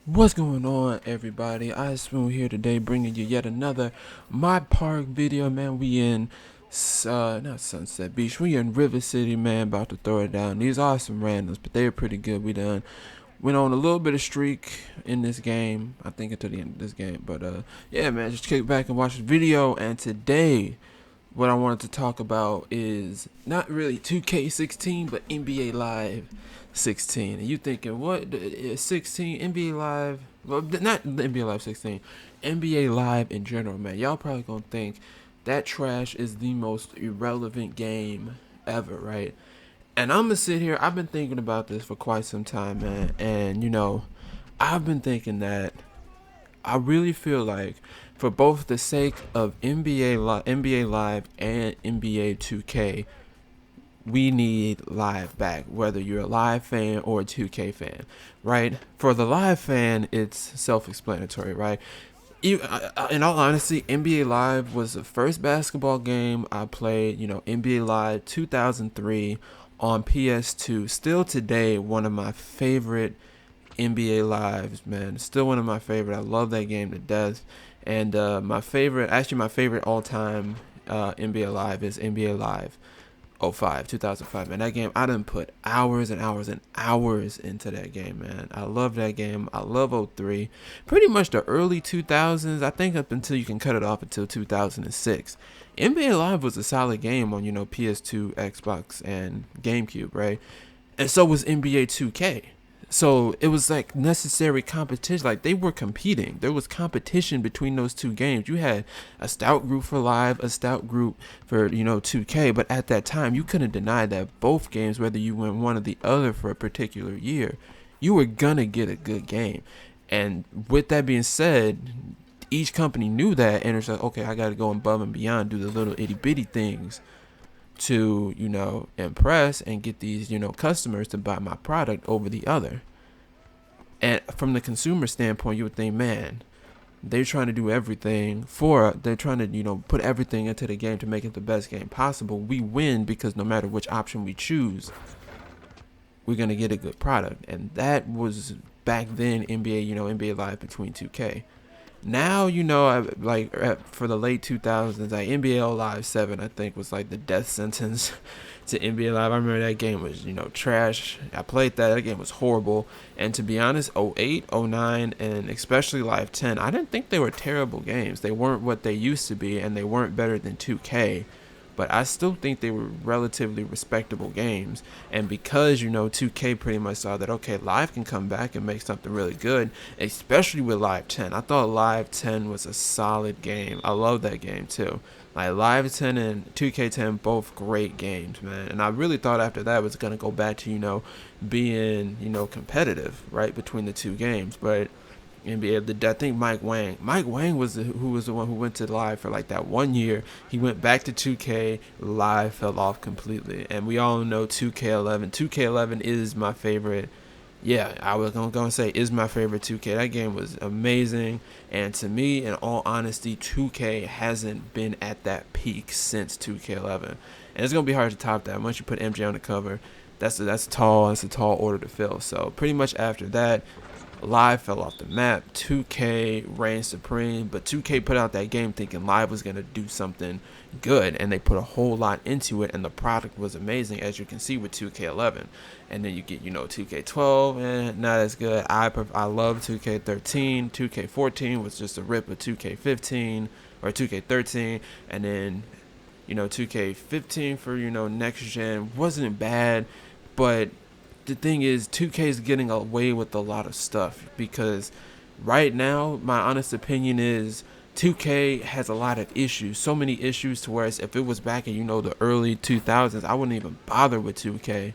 What's going on, everybody? iSwune here today, bringing you yet another My Park video, man. We in, not Sunset Beach, we in River City, man, about to throw it down. These are some randoms, but they're pretty good. We done went on a little bit of streak in this game, I think until the end of this game. But, yeah, man, just kick back and watch the video. And today, what I wanted to talk about is not really 2K16, but NBA Live 16. And you thinking, what? 16? NBA Live? Well, not the NBA Live 16. NBA Live in general, man. Y'all probably gonna think that trash is the most irrelevant game ever, right? And I'm gonna sit here, I've been thinking about this for quite some time, man. And, I've been thinking that I really feel like, for both the sake of NBA Live and NBA 2K, we need Live back, whether you're a Live fan or a 2K fan, right? For the Live fan, it's self-explanatory, right? In all honesty, NBA Live was the first basketball game I played. NBA Live 2003 on PS2. Still today, one of my favorite NBA Lives, man. Still one of my favorite. I love that game to death. And my favorite all-time NBA Live is NBA Live 2005. Man, that game, I done put hours and hours and hours into that game, man. I love that game. I love '03. Pretty much the early 2000s, I think up until you can cut it off until 2006. NBA Live was a solid game on, PS2, Xbox, and GameCube, right? And so was NBA 2K. So it was like necessary competition. Like, they were competing. There was competition between those two games. You had a stout group for Live, a stout group for 2K. But at that time, you couldn't deny that both games, whether you went one or the other for a particular year, you were gonna get a good game. And with that being said, each company knew that, and it's like, okay, I got to go above and beyond, do the little itty bitty things to impress and get these customers to buy my product over the other. And from the consumer standpoint, you would think, man, they're trying to do everything they're trying to put everything into the game to make it the best game possible. We win because no matter which option we choose, we're going to get a good product. And that was back then NBA, NBA Live between 2K. Now, for the late 2000s, like NBA Live 7, I think, was like the death sentence to NBA Live. I remember that game was, trash. I played that. That game was horrible. And to be honest, '08, '09, and especially Live 10, I didn't think they were terrible games. They weren't what they used to be, and they weren't better than 2K. But I still think they were relatively respectable games. And because, 2K pretty much saw that, okay, Live can come back and make something really good, especially with Live 10. I thought Live 10 was a solid game. I love that game too. Like, Live 10 and 2K10, both great games, man. And I really thought after that it was going to go back to, being, competitive, right, between the two games. But NBA, I think Mike Wang was who was the one who went to Live for like that 1 year. He went back to 2K. Live fell off completely, and we all know 2K11. 2K11 is my favorite. Yeah, I was gonna say is my favorite 2K. That game was amazing, and to me, in all honesty, 2K hasn't been at that peak since 2K11, and it's gonna be hard to top that. Once you put MJ on the cover, that's a tall order to fill. So pretty much after that, Live fell off the map. 2K reigned supreme, but 2K put out that game thinking Live was going to do something good, and they put a whole lot into it, and the product was amazing, as you can see with 2K11. And then you get, 2K12, and not as good. I love 2K13. 2K14 was just a rip of 2K15, or 2K13, and then, 2K15 for, next gen wasn't bad, but the thing is, 2K is getting away with a lot of stuff because right now, my honest opinion is 2K has a lot of issues. So many issues to where if it was back in, the early 2000s, I wouldn't even bother with 2K.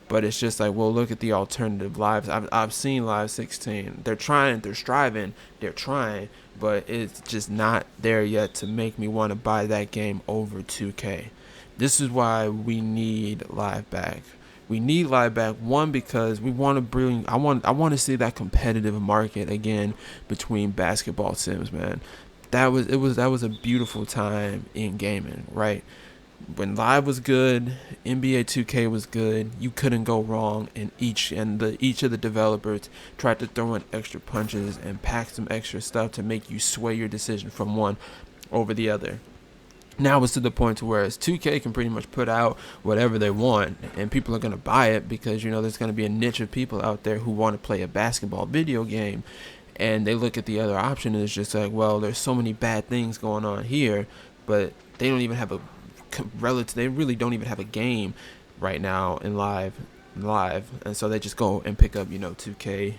But it's just like, well, look at the alternative lives. I've seen Live 16. They're trying, they're striving, they're trying, but it's just not there yet to make me want to buy that game over 2K. This is why we need Live back. We need Live back, one, because we want to bring I want to see that competitive market again between basketball sims, man. That was a beautiful time in gaming, right? When live was good, NBA 2K was good. You couldn't go wrong, and each of the developers tried to throw in extra punches and pack some extra stuff to make you sway your decision from one over the other. Now it's to the point to where 2K can pretty much put out whatever they want, and people are gonna buy it because there's gonna be a niche of people out there who want to play a basketball video game, and they look at the other option and it's just like, well, there's so many bad things going on here, but they don't even have a relative. They really don't even have a game right now in live, and so they just go and pick up 2K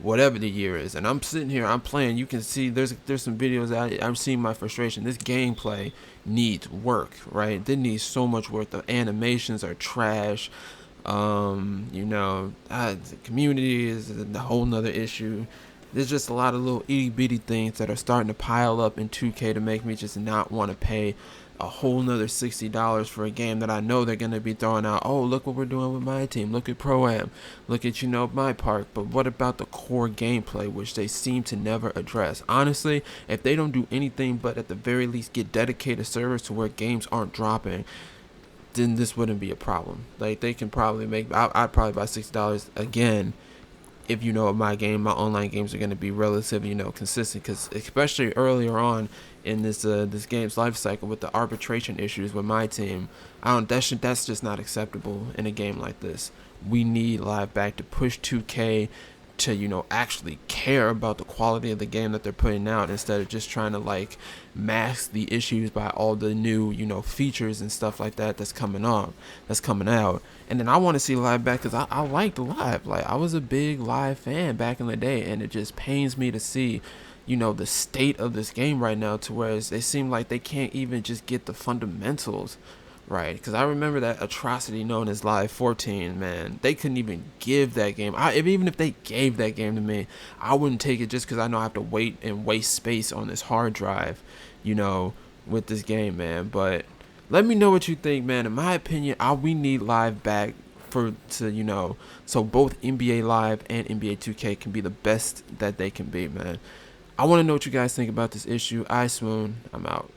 whatever the year is, and I'm sitting here, I'm playing. You can see there's some videos out. I'm seeing my frustration. This gameplay needs work, right? It needs so much work. The animations are trash. The community is a whole nother issue. There's just a lot of little itty bitty things that are starting to pile up in 2K to make me just not want to pay a whole nother $60 for a game that I know they're going to be throwing out. Oh, look what we're doing with my team. Look at Pro-Am. Look at, MyPark. But what about the core gameplay, which they seem to never address? Honestly, if they don't do anything but at the very least get dedicated servers to where games aren't dropping, then this wouldn't be a problem. Like, they can probably make, I'd probably buy $60 again if my online games are going to be relatively consistent, because especially earlier on in this game's life cycle with the arbitration issues with my team, that's just not acceptable in a game like this. We need live back to push 2K to actually care about the quality of the game that they're putting out, instead of just trying to mask the issues by all the new features and stuff like that's coming out. And then I want to see live back because I liked live. I was a big live fan back in the day, and it just pains me to see the state of this game right now, to where they seem like they can't even just get the fundamentals right. Because I remember that atrocity known as Live 14, man. They couldn't even give that game. Even if they gave that game to me, I wouldn't take it, just because I know I have to wait and waste space on this hard drive, with this game, man. But let me know what you think, man. In my opinion, we need live back so both NBA Live and NBA 2K can be the best that they can be, man. I want to know what you guys think about this issue. iSwune, I'm out.